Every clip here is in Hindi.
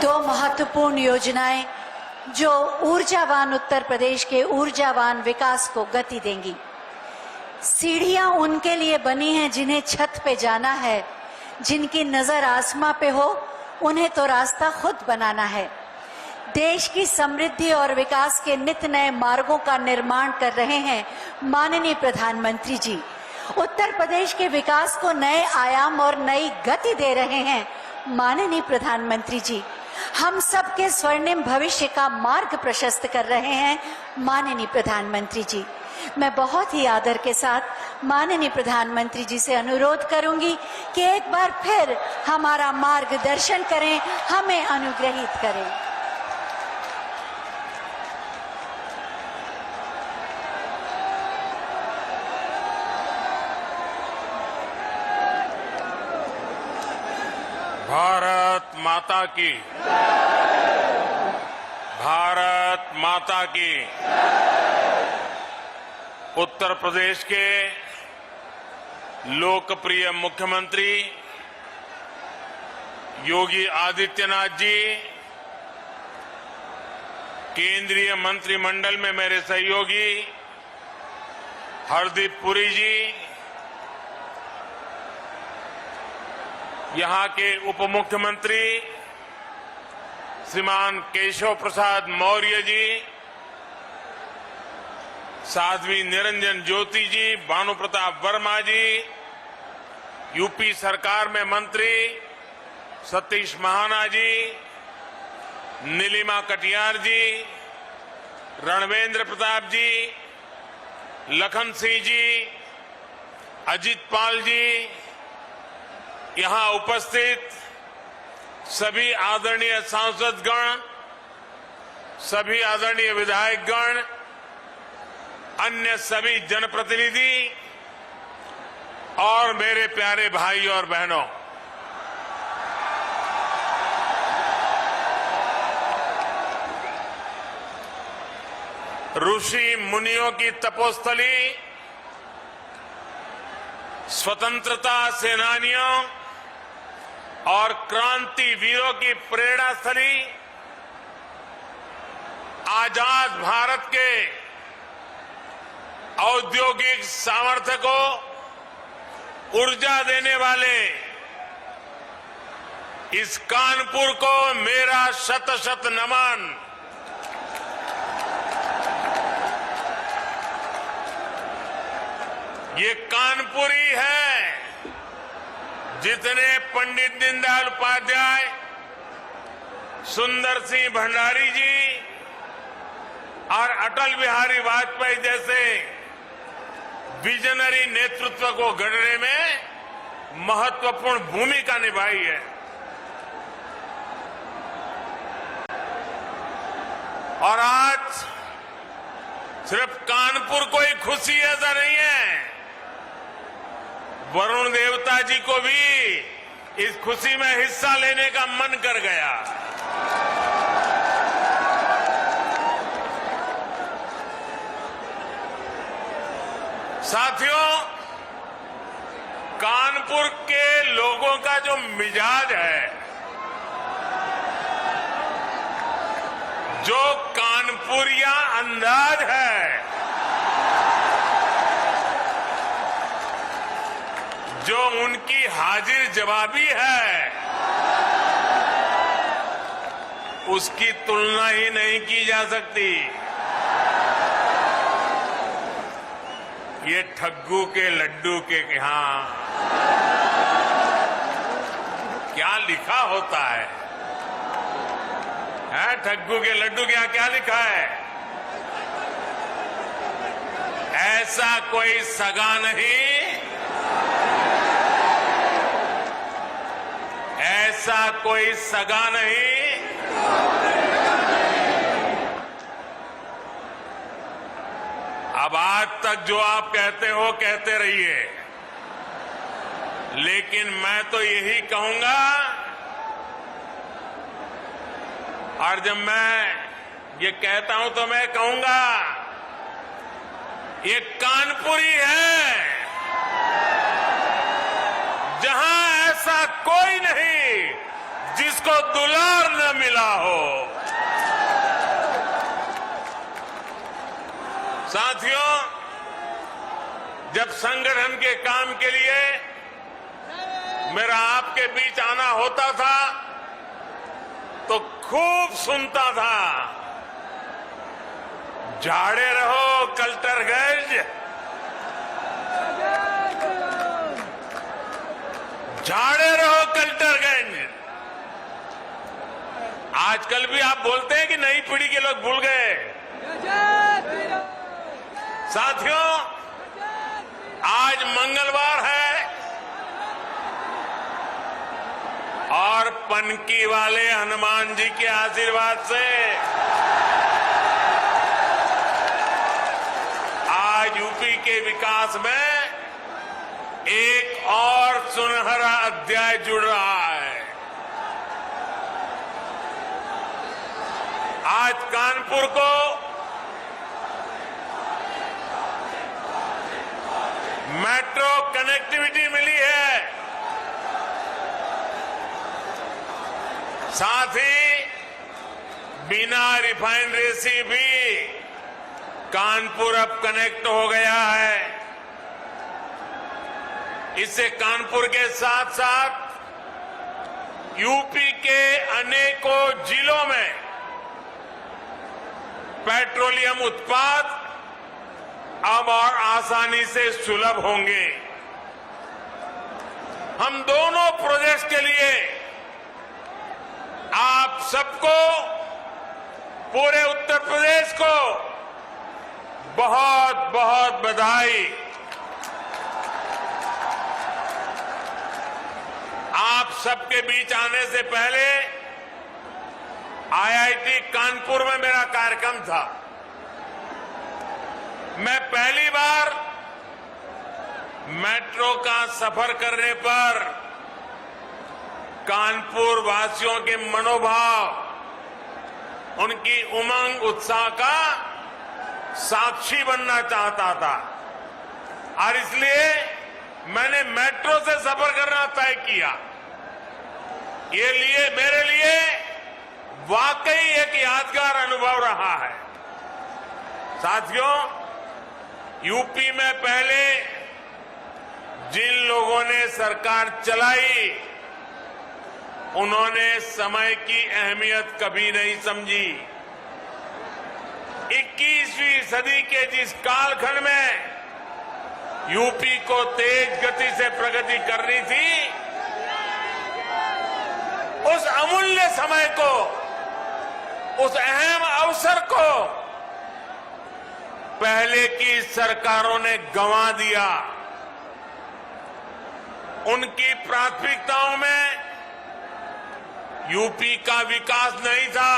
दो महत्वपूर्ण योजनाएं जो ऊर्जावान उत्तर प्रदेश के ऊर्जावान विकास को गति देंगी। सीढ़ियां उनके लिए बनी हैं जिन्हें छत पे जाना है, जिनकी नजर आसमां पे हो, उन्हें तो रास्ता खुद बनाना है। देश की समृद्धि और विकास के नित नए मार्गों का निर्माण कर रहे हैं माननीय प्रधानमंत्री जी। उत्तर प्रदेश के विकास को नए आयाम और नई गति दे रहे हैं माननीय प्रधानमंत्री जी। हम सबके स्वर्णिम भविष्य का मार्ग प्रशस्त कर रहे हैं माननीय प्रधानमंत्री जी। मैं बहुत ही आदर के साथ माननीय प्रधानमंत्री जी से अनुरोध करूंगी कि एक बार फिर हमारा मार्गदर्शन करें, हमें अनुग्रहित करें। भारत माता की, भारत माता की। उत्तर प्रदेश के लोकप्रिय मुख्यमंत्री योगी आदित्यनाथ जी, केंद्रीय मंत्रिमंडल में मेरे सहयोगी हरदीप पुरी जी, यहां के उप मुख्यमंत्री श्रीमान केशव प्रसाद मौर्य जी, साध्वी निरंजन ज्योति जी, भानु प्रताप वर्मा जी, यूपी सरकार में मंत्री सतीश महाना जी, नीलिमा कटियार जी, रणवेंद्र प्रताप जी, लखन सिंह जी, अजित पाल जी, यहां उपस्थित सभी आदरणीय सांसदगण, सभी आदरणीय विधायकगण, अन्य सभी जनप्रतिनिधि और मेरे प्यारे भाई और बहनों, ऋषि मुनियों की तपोस्थली, स्वतंत्रता सेनानियों और क्रांति वीरों की प्रेरणा स्थली, आजाद भारत के औद्योगिक सामर्थ्य को ऊर्जा देने वाले इस कानपुर को मेरा शत शत नमन। ये कानपुर ही है जितने पंडित दीनदयाल उपाध्याय, सुंदर सिंह भंडारी जी और अटल बिहारी वाजपेयी जैसे विजनरी नेतृत्व को गढ़ने में महत्वपूर्ण भूमिका निभाई है। और आज सिर्फ कानपुर को ही खुशी ऐसा नहीं है, वरुण देवता जी को भी इस खुशी में हिस्सा लेने का मन कर गया। साथियों, कानपुर के लोगों का जो मिजाज है, जो कानपुरिया अंदाज है, जो उनकी हाजिर जवाबी है, उसकी तुलना ही नहीं की जा सकती। ये ठग्गू के लड्डू के यहां क्या लिखा होता है? ठग्गू के लड्डू के यहां क्या लिखा है? ऐसा कोई सगा नहीं, ऐसा कोई सगा नहीं। अब आज तक जो आप कहते हो कहते रहिए, लेकिन मैं तो यही कहूंगा, और जब मैं ये कहता हूं तो मैं कहूंगा ये कानपुरी है जहां ऐसा कोई नहीं जिसको जिसको दुलार न मिला हो। साथियों, जब संगठन के काम के लिए मेरा आपके बीच आना होता था तो खूब सुनता था, जाड़े रहो कल्टरगंज, जाड़े रहो कल्टरगंज। आजकल भी आप बोलते हैं कि नई पीढ़ी के लोग भूल गए। साथियों, आज मंगलवार है और पनकी वाले हनुमान जी के आशीर्वाद से आज यूपी के विकास में एक और सुनहरा अध्याय जुड़ रहा है। आज कानपुर को मेट्रो कनेक्टिविटी मिली है, साथ ही बिना रिफाइनरी से भी कानपुर अब कनेक्ट हो गया है। इससे कानपुर के साथ साथ यूपी के अनेकों जिलों में पेट्रोलियम उत्पाद अब और आसानी से सुलभ होंगे। हम दोनों प्रोजेक्ट्स के लिए आप सबको, पूरे उत्तर प्रदेश को बहुत बहुत बधाई। आप सबके बीच आने से पहले आईआईटी कानपुर में मेरा कार्यक्रम था। मैं पहली बार मेट्रो का सफर करने पर कानपुर वासियों के मनोभाव, उनकी उमंग उत्साह का साक्षी बनना चाहता था और इसलिए मैंने मेट्रो से सफर करना तय किया। ये मेरे लिए वाकई एक यादगार अनुभव रहा है। साथियों, यूपी में पहले जिन लोगों ने सरकार चलाई, उन्होंने समय की अहमियत कभी नहीं समझी। 21वीं सदी के जिस कालखंड में यूपी को तेज गति से प्रगति करनी थी, उस अमूल्य समय को, उस अहम अवसर को पहले की सरकारों ने गंवा दिया। उनकी प्राथमिकताओं में यूपी का विकास नहीं था,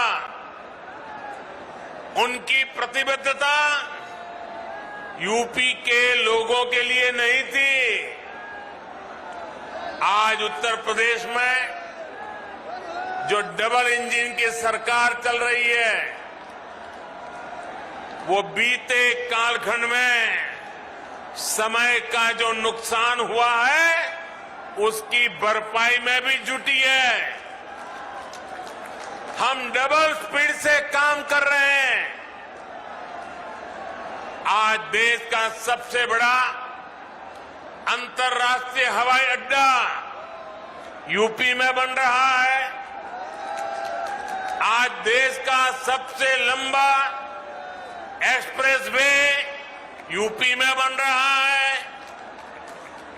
उनकी प्रतिबद्धता यूपी के लोगों के लिए नहीं थी। आज उत्तर प्रदेश में जो डबल इंजन की सरकार चल रही है, वो बीते कालखंड में समय का जो नुकसान हुआ है, उसकी भरपाई में भी जुटी है। हम डबल स्पीड से काम कर रहे हैं। आज देश का सबसे बड़ा अंतर्राष्ट्रीय हवाई अड्डा यूपी में बन रहा है। आज देश का सबसे लंबा एक्सप्रेस वे यूपी में बन रहा है।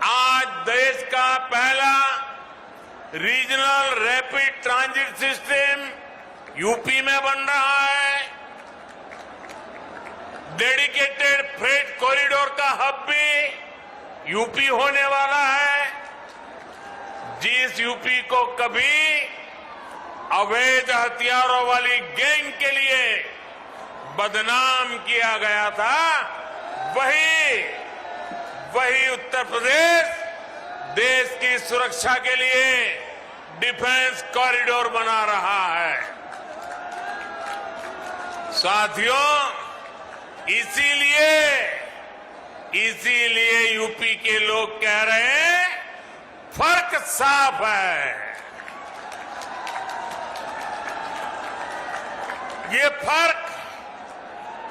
आज देश का पहला regional rapid transit system UP में बन रहा है। डेडिकेटेड फ्रेट कॉरिडोर का हब भी यूपी होने वाला है। जिस यूपी को कभी अवैध हथियारों वाली गैंग के लिए बदनाम किया गया था, वही उत्तर प्रदेश देश की सुरक्षा के लिए डिफेंस कॉरिडोर बना रहा है। साथियों, इसीलिए यूपी के लोग कह रहे हैं, फर्क साफ है। ये फर्क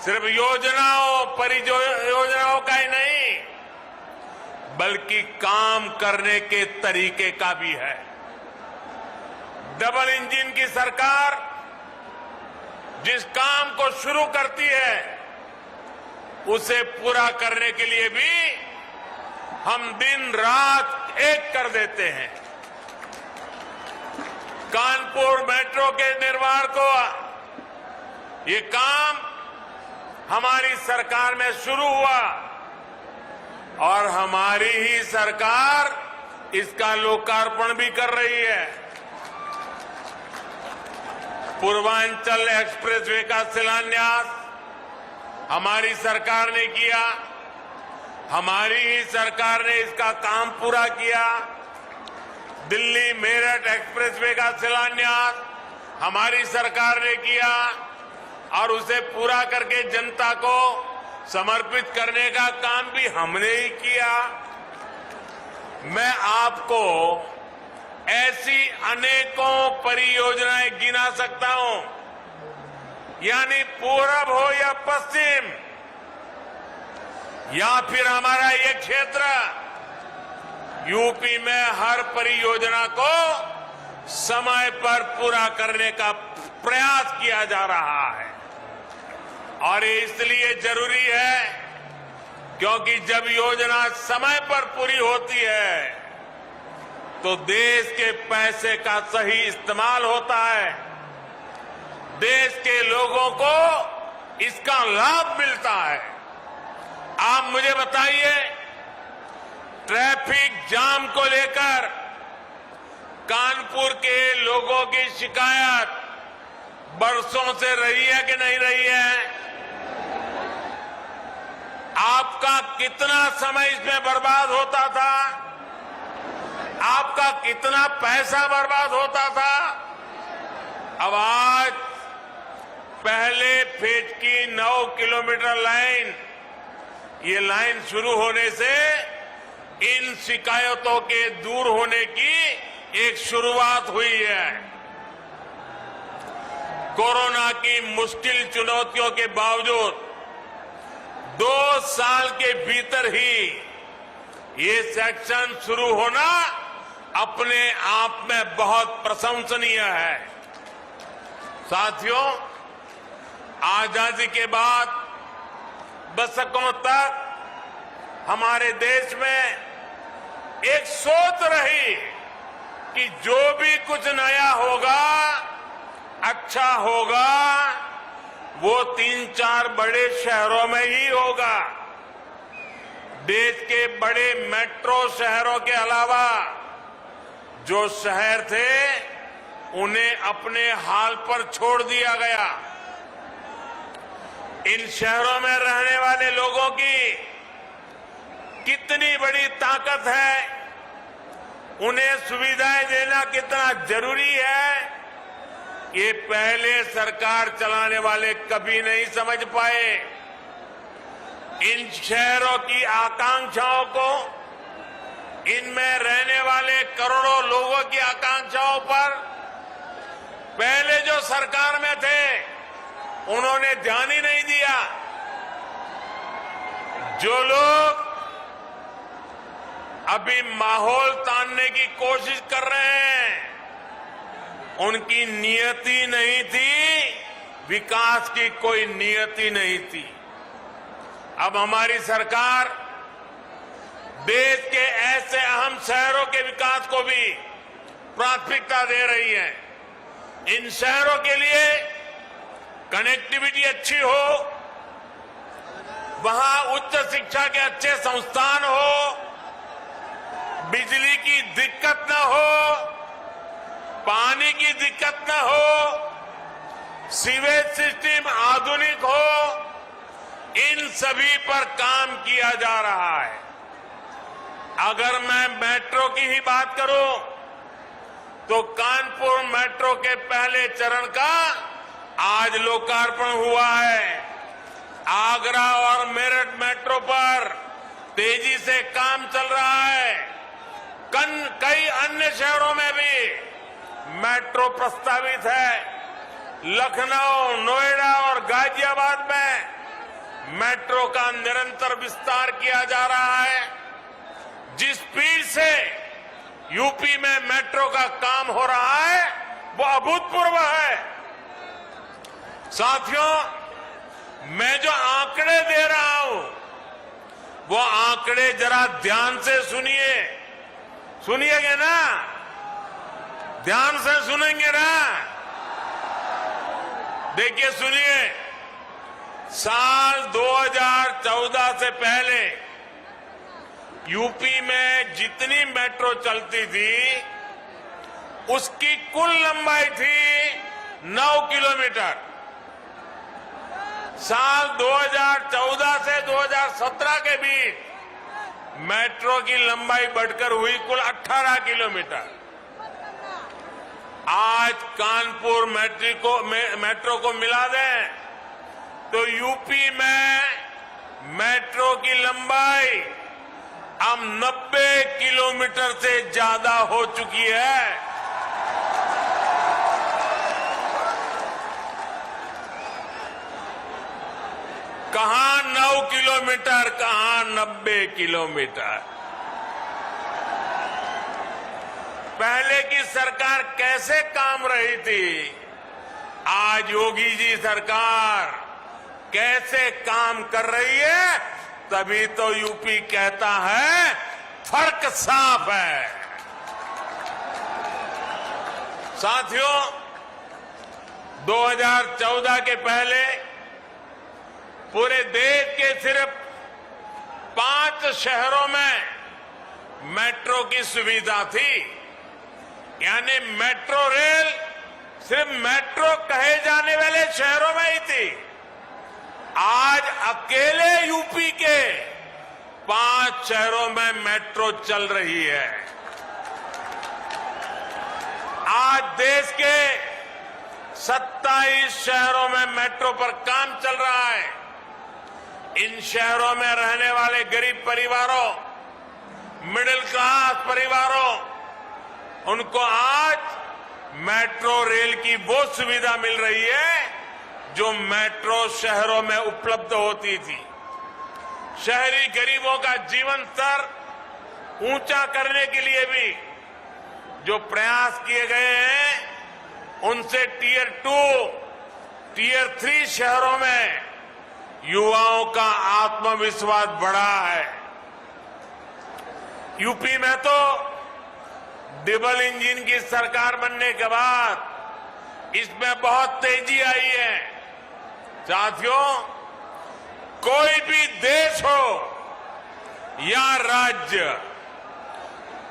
सिर्फ योजनाओं परियोजनाओं का ही नहीं, बल्कि काम करने के तरीके का भी है। डबल इंजन की सरकार जिस काम को शुरू करती है उसे पूरा करने के लिए भी हम दिन रात एक कर देते हैं। कानपुर मेट्रो के निर्माण को ये काम हमारी सरकार में शुरू हुआ और हमारी ही सरकार इसका लोकार्पण भी कर रही है। पूर्वांचल एक्सप्रेसवे का शिलान्यास हमारी सरकार ने किया, हमारी ही सरकार ने इसका काम पूरा किया। दिल्ली मेरठ एक्सप्रेसवे का शिलान्यास हमारी सरकार ने किया और उसे पूरा करके जनता को समर्पित करने का काम भी हमने ही किया। मैं आपको ऐसी अनेकों परियोजनाएं गिना सकता हूं, यानी पूरब हो या पश्चिम या फिर हमारा ये क्षेत्र, यूपी में हर परियोजना को समय पर पूरा करने का प्रयास किया जा रहा है। और ये इसलिए जरूरी है क्योंकि जब योजना समय पर पूरी होती है तो देश के पैसे का सही इस्तेमाल होता है, देश के लोगों को इसका लाभ मिलता है। आप मुझे बताइए, ट्रैफिक जाम को लेकर कानपुर के लोगों की शिकायत बरसों से रही है कि नहीं रही है? आपका कितना समय इसमें बर्बाद होता था? आपका कितना पैसा बर्बाद होता था? अब आज पहले फेज की 9 किलोमीटर लाइन, ये लाइन शुरू होने से इन शिकायतों के दूर होने की एक शुरुआत हुई है। कोरोना की मुश्किल चुनौतियों के बावजूद 2 साल के भीतर ही ये सेक्शन शुरू होना अपने आप में बहुत प्रशंसनीय है। साथियों, आजादी के बाद दशकों तक हमारे देश में एक सोच रही कि जो भी कुछ नया होगा, अच्छा होगा, वो 3-4 बड़े शहरों में ही होगा। देश के बड़े मेट्रो शहरों के अलावा जो शहर थे उन्हें अपने हाल पर छोड़ दिया गया। इन शहरों में रहने वाले लोगों की कितनी बड़ी ताकत है, उन्हें सुविधाएं देना कितना जरूरी है, ये पहले सरकार चलाने वाले कभी नहीं समझ पाए। इन शहरों की आकांक्षाओं को, इनमें रहने वाले करोड़ों लोगों की आकांक्षाओं पर पहले जो सरकार में थे उन्होंने ध्यान ही नहीं दिया। जो लोग अभी माहौल तानने की कोशिश कर रहे हैं, उनकी नियति नहीं थी, विकास की कोई नियति नहीं थी। अब हमारी सरकार देश के ऐसे अहम शहरों के विकास को भी प्राथमिकता दे रही है। इन शहरों के लिए कनेक्टिविटी अच्छी हो, वहां उच्च शिक्षा के अच्छे संस्थान हो, बिजली की दिक्कत न हो, पानी की दिक्कत न हो, सीवेज सिस्टम आधुनिक हो, इन सभी पर काम किया जा रहा है। अगर मैं मेट्रो की ही बात करूं तो कानपुर मेट्रो के पहले चरण का आज लोकार्पण हुआ है। आगरा और मेरठ मेट्रो पर तेजी से काम चल रहा है। कई अन्य शहरों में भी मेट्रो प्रस्तावित है। लखनऊ, नोएडा और गाजियाबाद में मेट्रो का निरंतर विस्तार किया जा रहा है। जिस स्पीड से यूपी में मेट्रो का काम हो रहा है वो अभूतपूर्व है। साथियों, मैं जो आंकड़े दे रहा हूं वो आंकड़े जरा ध्यान से सुनिए। सुनिएगा ना? ध्यान से सुनेंगे ना? देखिए, सुनिए। साल 2014 से पहले यूपी में जितनी मेट्रो चलती थी उसकी कुल लंबाई थी 9 किलोमीटर। साल 2014 से 2017 के बीच मेट्रो की लंबाई बढ़कर हुई कुल 18 किलोमीटर। आज कानपुर मेट्रो को मिला दें तो यूपी में मेट्रो की लंबाई अब 90 किलोमीटर से ज्यादा हो चुकी है। कहां 9 किलोमीटर, कहां 90 किलोमीटर। पहले की सरकार कैसे काम रही थी, आज योगी जी सरकार कैसे काम कर रही है, तभी तो यूपी कहता है फर्क साफ है। साथियों, 2014 के पहले पूरे देश के सिर्फ 5 शहरों में मेट्रो की सुविधा थी। यानी मेट्रो रेल सिर्फ मेट्रो कहे जाने वाले शहरों में ही थी। आज अकेले यूपी के 5 शहरों में मेट्रो चल रही है। आज देश के 27 शहरों में मेट्रो पर काम चल रहा है। इन शहरों में रहने वाले गरीब परिवारों, मिडिल क्लास परिवारों, उनको आज मेट्रो रेल की वो सुविधा मिल रही है जो मेट्रो शहरों में उपलब्ध होती थी। शहरी गरीबों का जीवन स्तर ऊंचा करने के लिए भी जो प्रयास किए गए हैं, उनसे टियर 2, टियर 3 शहरों में युवाओं का आत्मविश्वास बढ़ा है। यूपी में तो डबल इंजन की सरकार बनने के बाद इसमें बहुत तेजी आई है। साथियों, कोई भी देश हो या राज्य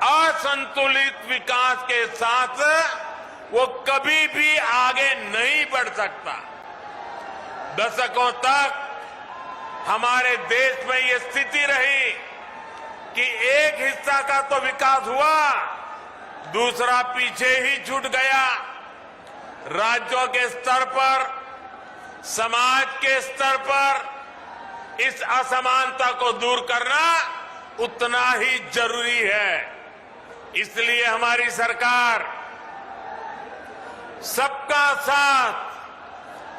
असंतुलित विकास के साथ वो कभी भी आगे नहीं बढ़ सकता। दशकों तक हमारे देश में ये स्थिति रही कि एक हिस्सा का तो विकास हुआ, दूसरा पीछे ही छूट गया। राज्यों के स्तर पर, समाज के स्तर पर इस असमानता को दूर करना उतना ही जरूरी है। इसलिए हमारी सरकार सबका साथ,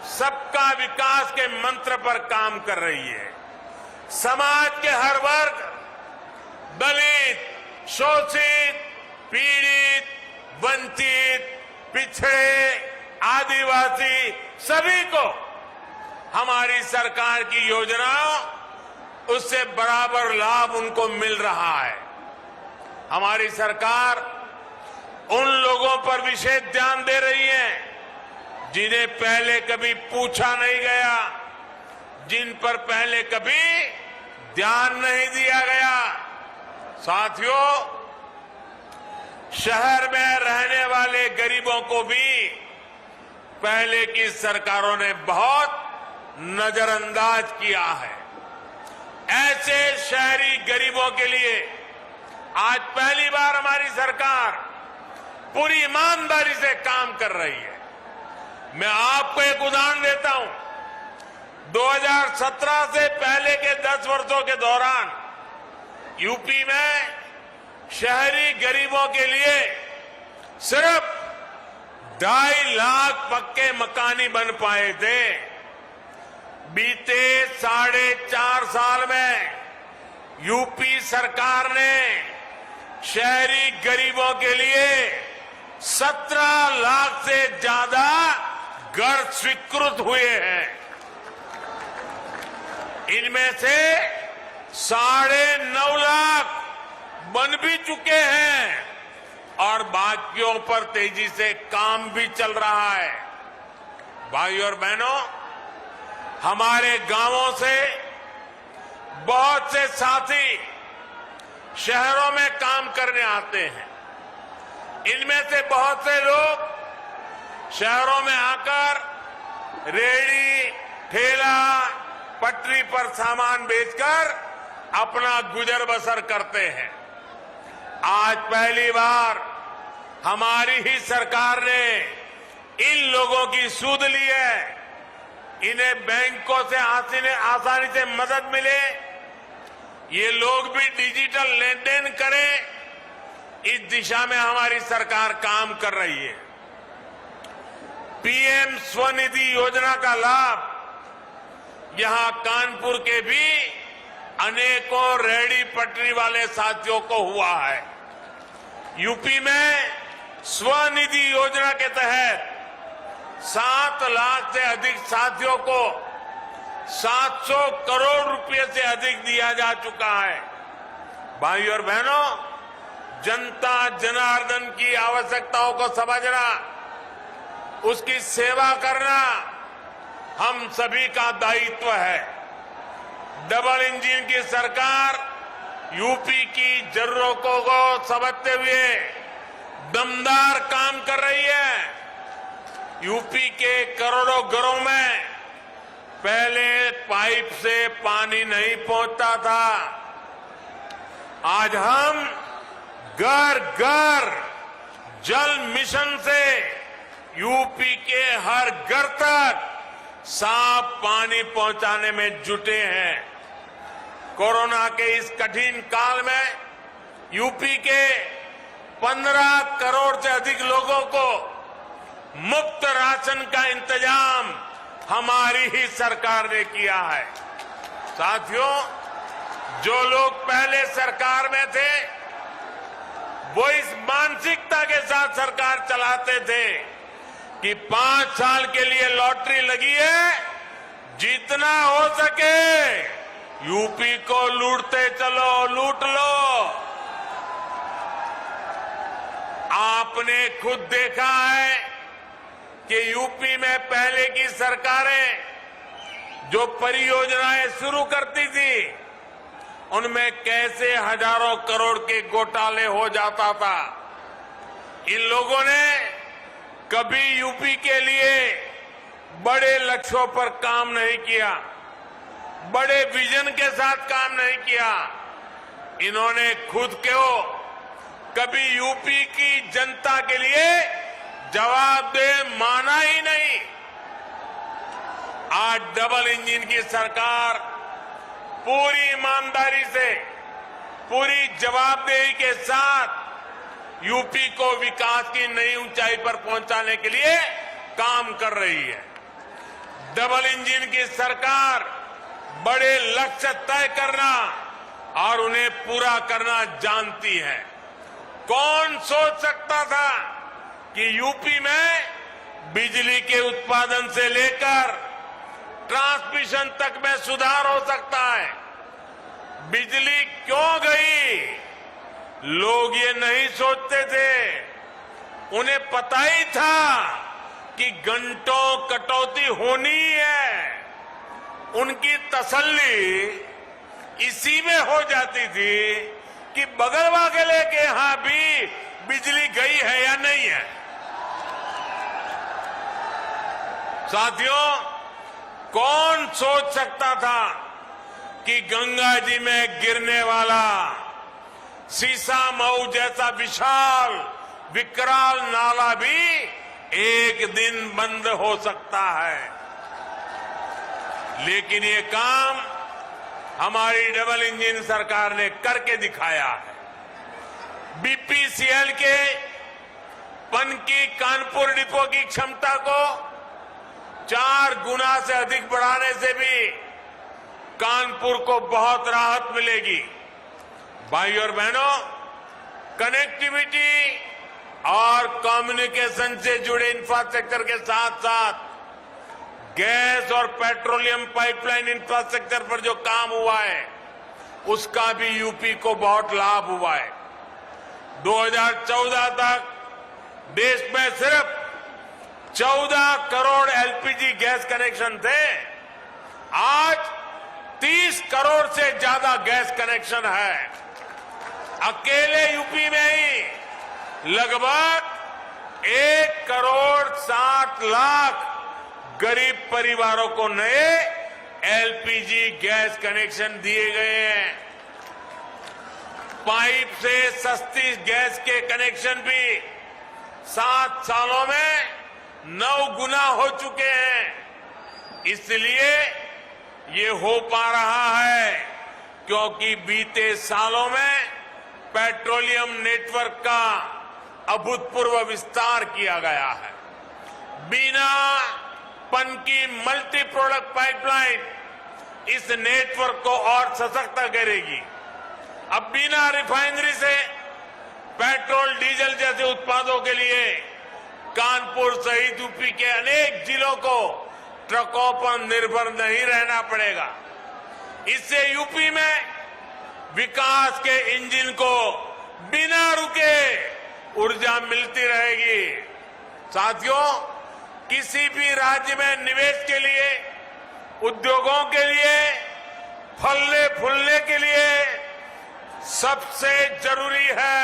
सबका विकास के मंत्र पर काम कर रही है। समाज के हर वर्ग, दलित, शोषित, पीड़ित, वंचित, पिछड़े, आदिवासी, सभी को हमारी सरकार की योजनाओं उससे बराबर लाभ उनको मिल रहा है। हमारी सरकार उन लोगों पर विशेष ध्यान दे रही है जिन्हें पहले कभी पूछा नहीं गया, जिन पर पहले कभी ध्यान नहीं दिया गया। साथियों, शहर में रहने वाले गरीबों को भी पहले की सरकारों ने बहुत नजरअंदाज किया है। ऐसे शहरी गरीबों के लिए आज पहली बार हमारी सरकार पूरी ईमानदारी से काम कर रही है। मैं आपको एक उदाहरण देता हूं। 2017 से पहले के 10 वर्षों के दौरान यूपी में शहरी गरीबों के लिए सिर्फ 2.5 लाख पक्के मकान ही बन पाए थे। बीते 4.5 साल में यूपी सरकार ने शहरी गरीबों के लिए 17 लाख से ज्यादा घर स्वीकृत हुए हैं। इनमें से 9.5 लाख बन भी चुके हैं और बाकियों पर तेजी से काम भी चल रहा है। भाइयों और बहनों, हमारे गांवों से बहुत से साथी शहरों में काम करने आते हैं। इनमें से बहुत से लोग शहरों में आकर रेहड़ी, ठेला, पटरी पर सामान बेचकर अपना गुजर बसर करते हैं। आज पहली बार हमारी ही सरकार ने इन लोगों की सुध ली है। इन्हें बैंकों से आसानी से मदद मिले, ये लोग भी डिजिटल लेन देन करें, इस दिशा में हमारी सरकार काम कर रही है। पीएम स्वनिधि योजना का लाभ यहां कानपुर के भी अनेकों रेहड़ी पटरी वाले साथियों को हुआ है। यूपी में स्वनिधि योजना के तहत 7 लाख से अधिक साथियों को 700 करोड़ रुपए से अधिक दिया जा चुका है। भाइयों और बहनों, जनता जनार्दन की आवश्यकताओं को समझना, उसकी सेवा करना हम सभी का दायित्व है। डबल इंजन की सरकार यूपी की जरूरतों को समझते हुए दमदार काम कर रही है। यूपी के करोड़ों घरों में पहले पाइप से पानी नहीं पहुंचता था। आज हम घर घर जल मिशन से यूपी के हर घर तक साफ पानी पहुंचाने में जुटे हैं। कोरोना के इस कठिन काल में यूपी के 15 करोड़ से अधिक लोगों को मुफ्त राशन का इंतजाम हमारी ही सरकार ने किया है। साथियों, जो लोग पहले सरकार में थे वो इस मानसिकता के साथ सरकार चलाते थे कि 5 साल के लिए लॉटरी लगी है, जितना हो सके यूपी को लूटते चलो, लूट लो। आपने खुद देखा है कि यूपी में पहले की सरकारें जो परियोजनाएं शुरू करती थी उनमें कैसे हजारों करोड़ के घोटाले हो जाता था। इन लोगों ने कभी यूपी के लिए बड़े लक्ष्यों पर काम नहीं किया, बड़े विजन के साथ काम नहीं किया। इन्होंने खुद को कभी यूपी की जनता के लिए जवाबदेह माना ही नहीं। आज डबल इंजन की सरकार पूरी ईमानदारी से, पूरी जवाबदेही के साथ यूपी को विकास की नई ऊंचाई पर पहुंचाने के लिए काम कर रही है। डबल इंजन की सरकार बड़े लक्ष्य तय करना और उन्हें पूरा करना जानती है। कौन सोच सकता था कि यूपी में बिजली के उत्पादन से लेकर ट्रांसमिशन तक में सुधार हो सकता है। बिजली क्यों गई, लोग ये नहीं सोचते थे। उन्हें पता ही था कि घंटों कटौती होनी है। उनकी तसल्ली इसी में हो जाती थी कि बगल वाले के यहां भी बिजली गई है या नहीं है। साथियों, कौन सोच सकता था कि गंगा जी में गिरने वाला सीसा मऊ जैसा विशाल विकराल नाला भी एक दिन बंद हो सकता है। लेकिन ये काम हमारी डबल इंजन सरकार ने करके दिखाया है। बीपीसीएल के पनकी कानपुर डिपो की क्षमता को 4 गुना से अधिक बढ़ाने से भी कानपुर को बहुत राहत मिलेगी। भाई और बहनों, कनेक्टिविटी और कम्युनिकेशन से जुड़े इंफ्रास्ट्रक्चर के साथ साथ गैस और पेट्रोलियम पाइपलाइन इंफ्रास्ट्रक्चर पर जो काम हुआ है उसका भी यूपी को बहुत लाभ हुआ है। 2014 तक देश में सिर्फ 14 करोड़ एलपीजी गैस कनेक्शन थे। आज 30 करोड़ से ज्यादा गैस कनेक्शन है। अकेले यूपी में ही लगभग 1 करोड़ 60 लाख गरीब परिवारों को नए एलपीजी गैस कनेक्शन दिए गए हैं। पाइप से सस्ती गैस के कनेक्शन भी 7 सालों में 9 गुना हो चुके हैं। इसलिए ये हो पा रहा है क्योंकि बीते सालों में पेट्रोलियम नेटवर्क का अभूतपूर्व विस्तार किया गया है। बिना पनकी मल्टी प्रोडक्ट पाइपलाइन इस नेटवर्क को और सशक्त करेगी। अब बिना रिफाइनरी से पेट्रोल डीजल जैसे उत्पादों के लिए कानपुर सहित यूपी के अनेक जिलों को ट्रकों पर निर्भर नहीं रहना पड़ेगा। इससे यूपी में विकास के इंजन को बिना रुके ऊर्जा मिलती रहेगी। साथियों, किसी भी राज्य में निवेश के लिए, उद्योगों के लिए, फलने फूलने के लिए सबसे जरूरी है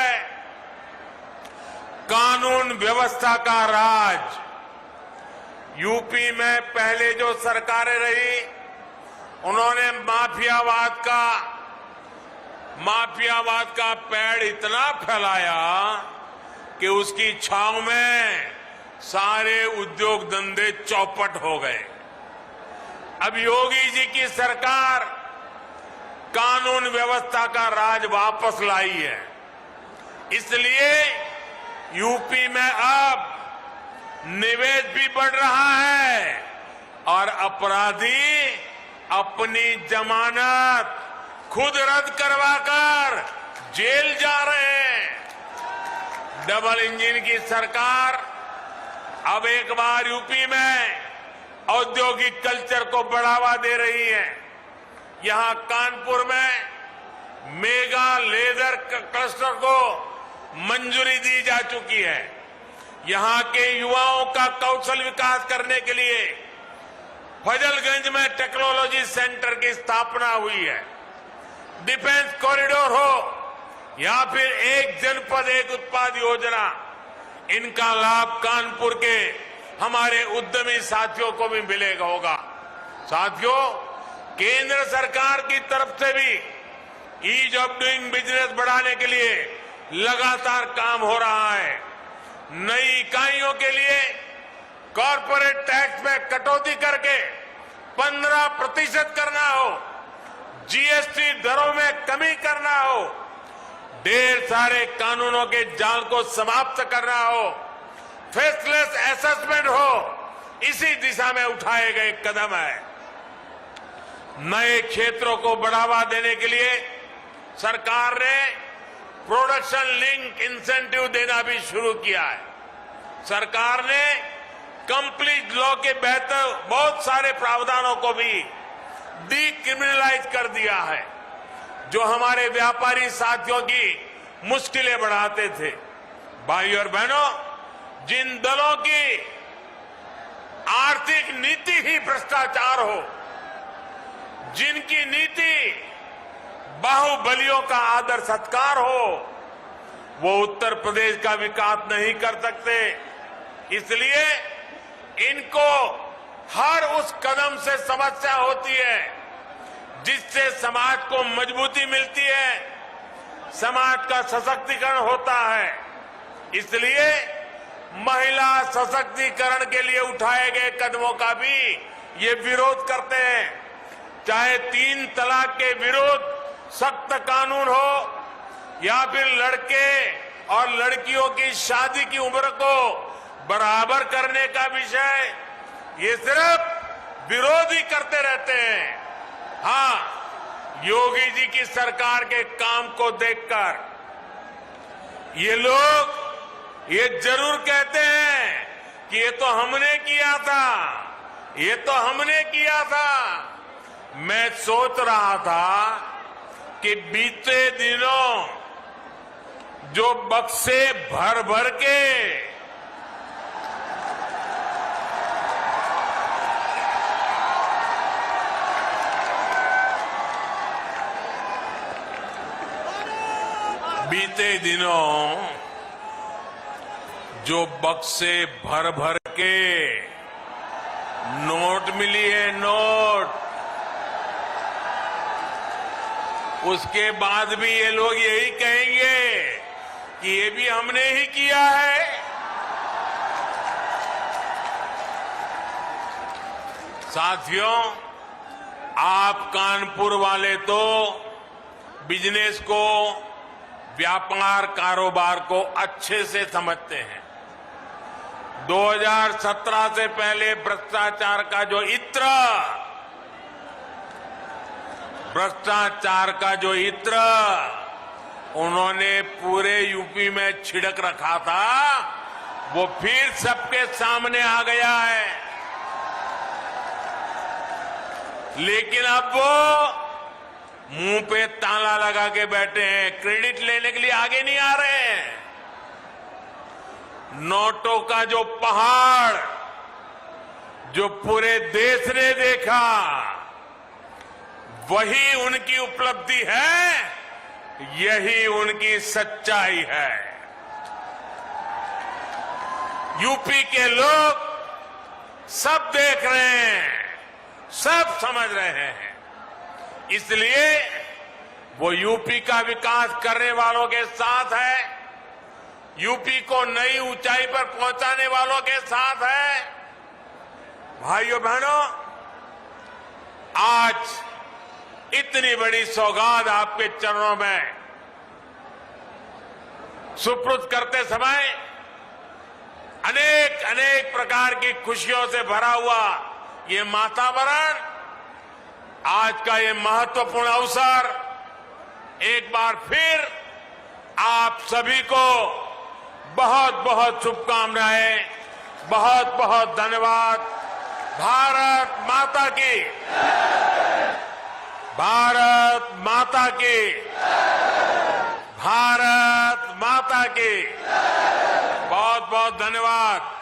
कानून व्यवस्था का राज। यूपी में पहले जो सरकारें रही उन्होंने माफियावाद का पेड़ इतना फैलाया कि उसकी छांव में सारे उद्योग धंधे चौपट हो गए। अब योगी जी की सरकार कानून व्यवस्था का राज वापस लाई है। इसलिए यूपी में अब निवेश भी बढ़ रहा है और अपराधी अपनी जमानत खुद रद्द करवाकर जेल जा रहे हैं। डबल इंजन की सरकार अब एक बार यूपी में औद्योगिक कल्चर को बढ़ावा दे रही है। यहां कानपुर में मेगा लेदर क्लस्टर को मंजूरी दी जा चुकी है। यहां के युवाओं का कौशल विकास करने के लिए फजलगंज में टेक्नोलॉजी सेंटर की स्थापना हुई है। डिफेंस कॉरिडोर हो या फिर एक जनपद एक उत्पाद योजना, इनका लाभ कानपुर के हमारे उद्यमी साथियों को भी मिलेगा होगा। साथियों, केंद्र सरकार की तरफ से भी ईज ऑफ डूइंग बिजनेस बढ़ाने के लिए लगातार काम हो रहा है। नई इकाइयों के लिए कॉरपोरेट टैक्स में कटौती करके 15% करना हो, जीएसटी दरों में कमी करना हो, ढेर सारे कानूनों के जाल को समाप्त करना हो, फेसलेस असेसमेंट हो, इसी दिशा में उठाए गए कदम है। नए क्षेत्रों को बढ़ावा देने के लिए सरकार ने प्रोडक्शन लिंक इंसेंटिव देना भी शुरू किया है। सरकार ने कंप्लीट लॉ के बेहतर बहुत सारे प्रावधानों को भी डीक्रिमिनलाइज कर दिया है, जो हमारे व्यापारी साथियों की मुश्किलें बढ़ाते थे। भाई और बहनों, जिन दलों की आर्थिक नीति ही भ्रष्टाचार हो, जिनकी नीति बाहुबलियों का आदर सत्कार हो, वो उत्तर प्रदेश का विकास नहीं कर सकते। इसलिए इनको हर उस कदम से समस्या होती है जिससे समाज को मजबूती मिलती है, समाज का सशक्तिकरण होता है। इसलिए महिला सशक्तिकरण के लिए उठाए गए कदमों का भी ये विरोध करते हैं। चाहे 3 तलाक के विरुद्ध सख्त कानून हो या फिर लड़के और लड़कियों की शादी की उम्र को बराबर करने का विषय, ये सिर्फ विरोधी करते रहते हैं। हाँ, योगी जी की सरकार के काम को देखकर ये लोग ये जरूर कहते हैं कि ये तो हमने किया था, ये तो हमने किया था। मैं सोच रहा था कि बीते दिनों जो बक्से भर भर के जो बक्से भर भर के नोट मिली है, नोट, उसके बाद भी ये लोग यही कहेंगे कि ये भी हमने ही किया है। साथियों, आप कानपुर वाले तो बिजनेस को, व्यापार कारोबार को अच्छे से समझते हैं। 2017 से पहले भ्रष्टाचार का जो इत्र उन्होंने पूरे यूपी में छिड़क रखा था, वो फिर सबके सामने आ गया है। लेकिन अब वो मुंह पे ताला लगा के बैठे हैं, क्रेडिट लेने के लिए आगे नहीं आ रहे हैं। नोटों का जो पहाड़ जो पूरे देश ने देखा, वही उनकी उपलब्धि है, यही उनकी सच्चाई है। यूपी के लोग सब देख रहे हैं, सब समझ रहे हैं। इसलिए वो यूपी का विकास करने वालों के साथ है, यूपी को नई ऊंचाई पर पहुंचाने वालों के साथ है। भाइयों बहनों, आज इतनी बड़ी सौगात आपके चरणों में सुपुर्द करते समय अनेक अनेक प्रकार की खुशियों से भरा हुआ ये वातावरण, आज का ये महत्वपूर्ण अवसर, एक बार फिर आप सभी को बहुत बहुत शुभकामनाएं, बहुत बहुत धन्यवाद। भारत माता की, भारत माता की, भारत माता की, बहुत बहुत धन्यवाद।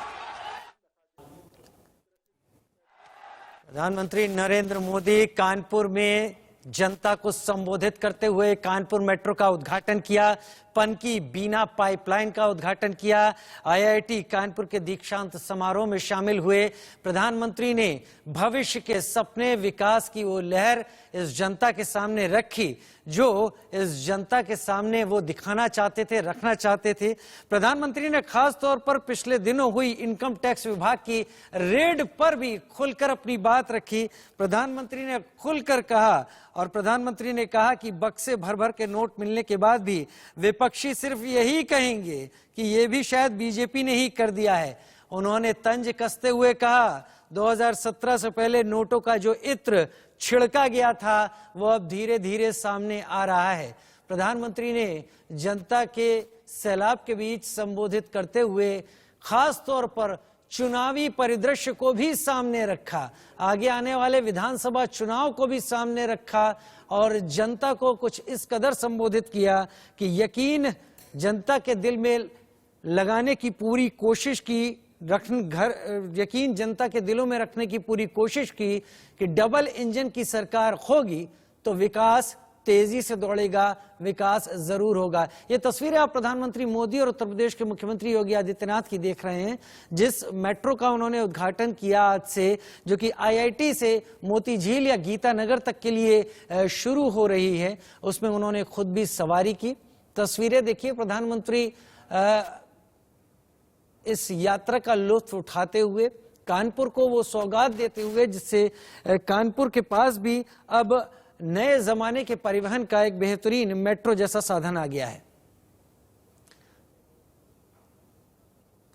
प्रधानमंत्री नरेंद्र मोदी कानपुर में जनता को संबोधित करते हुए कानपुर मेट्रो का उद्घाटन किया, पनकी बीना पाइपलाइन का उद्घाटन किया, आईआईटी कानपुर के दीक्षांत समारोह में शामिल हुए। प्रधानमंत्री ने भविष्य के सपने, विकास की वो लहर इस जनता के सामने रखी जो इस जनता के सामने वो दिखाना चाहते थे, रखना चाहते थे। प्रधानमंत्री ने खास तौर पर पिछले दिनों हुई इनकम टैक्स विभाग की रेड पर भी खुलकर अपनी बात रखी। प्रधानमंत्री ने खुलकर कहा और प्रधानमंत्री ने कहा कि बक्से भर भर के नोट मिलने के बाद भी विपक्षी सिर्फ यही कहेंगे कि ये भी शायद बीजेपी ने ही कर दिया है। उन्होंने तंज कसते हुए कहा 2017 से पहले नोटों का जो इत्र छिड़का गया था वो अब धीरे धीरे सामने आ रहा है। प्रधानमंत्री ने जनता के सैलाब के बीच संबोधित करते हुए खास तौर पर चुनावी परिदृश्य को भी सामने रखा, आगे आने वाले विधानसभा चुनाव को भी सामने रखा और जनता को कुछ इस कदर संबोधित किया कि यकीन जनता के दिल में लगाने की पूरी कोशिश की, यकीन जनता के दिलों में रखने की पूरी कोशिश की कि डबल इंजन की सरकार होगी तो विकास तेजी से दौड़ेगा, विकास जरूर होगा। ये तस्वीरें आप प्रधानमंत्री मोदी और उत्तर प्रदेश के मुख्यमंत्री योगी आदित्यनाथ की देख रहे हैं, जिस मेट्रो का उन्होंने उद्घाटन किया आज से, जो कि आईआईटी से मोती झील या गीता नगर तक के लिए शुरू हो रही है, उसमें उन्होंने खुद भी सवारी की। तस्वीरें देखिए, प्रधानमंत्री इस यात्रा का लुत्फ उठाते हुए, कानपुर को वो सौगात देते हुए जिससे कानपुर के पास भी अब नए जमाने के परिवहन का एक बेहतरीन मेट्रो जैसा साधन आ गया है।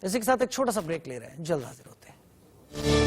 इसी के साथ एक छोटा सा ब्रेक ले रहे हैं, जल्द हाजिर होते हैं।